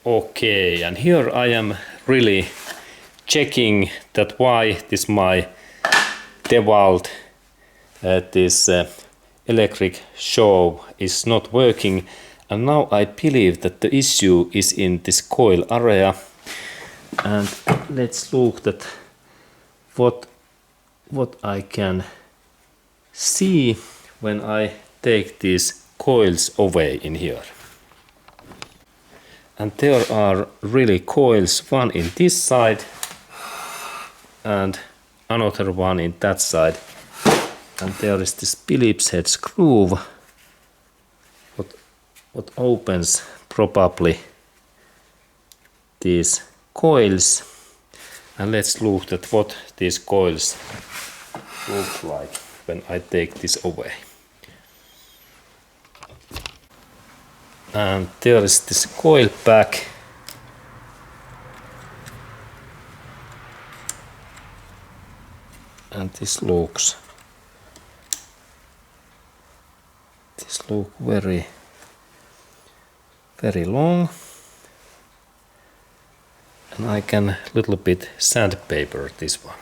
Okay, and here I am really checking that why this my DeWalt this electric show is not working, and now I believe that the issue is in this coil area. And let's look at what I can see when I take these coils away in here. And there are really coils, one in this side and another one in that side. And there is this Phillips head screw what opens probably these coils. And let's look at what these coils look like when I take this away. And there is this coil pack. And this looks very long. And I can little bit sandpaper this one.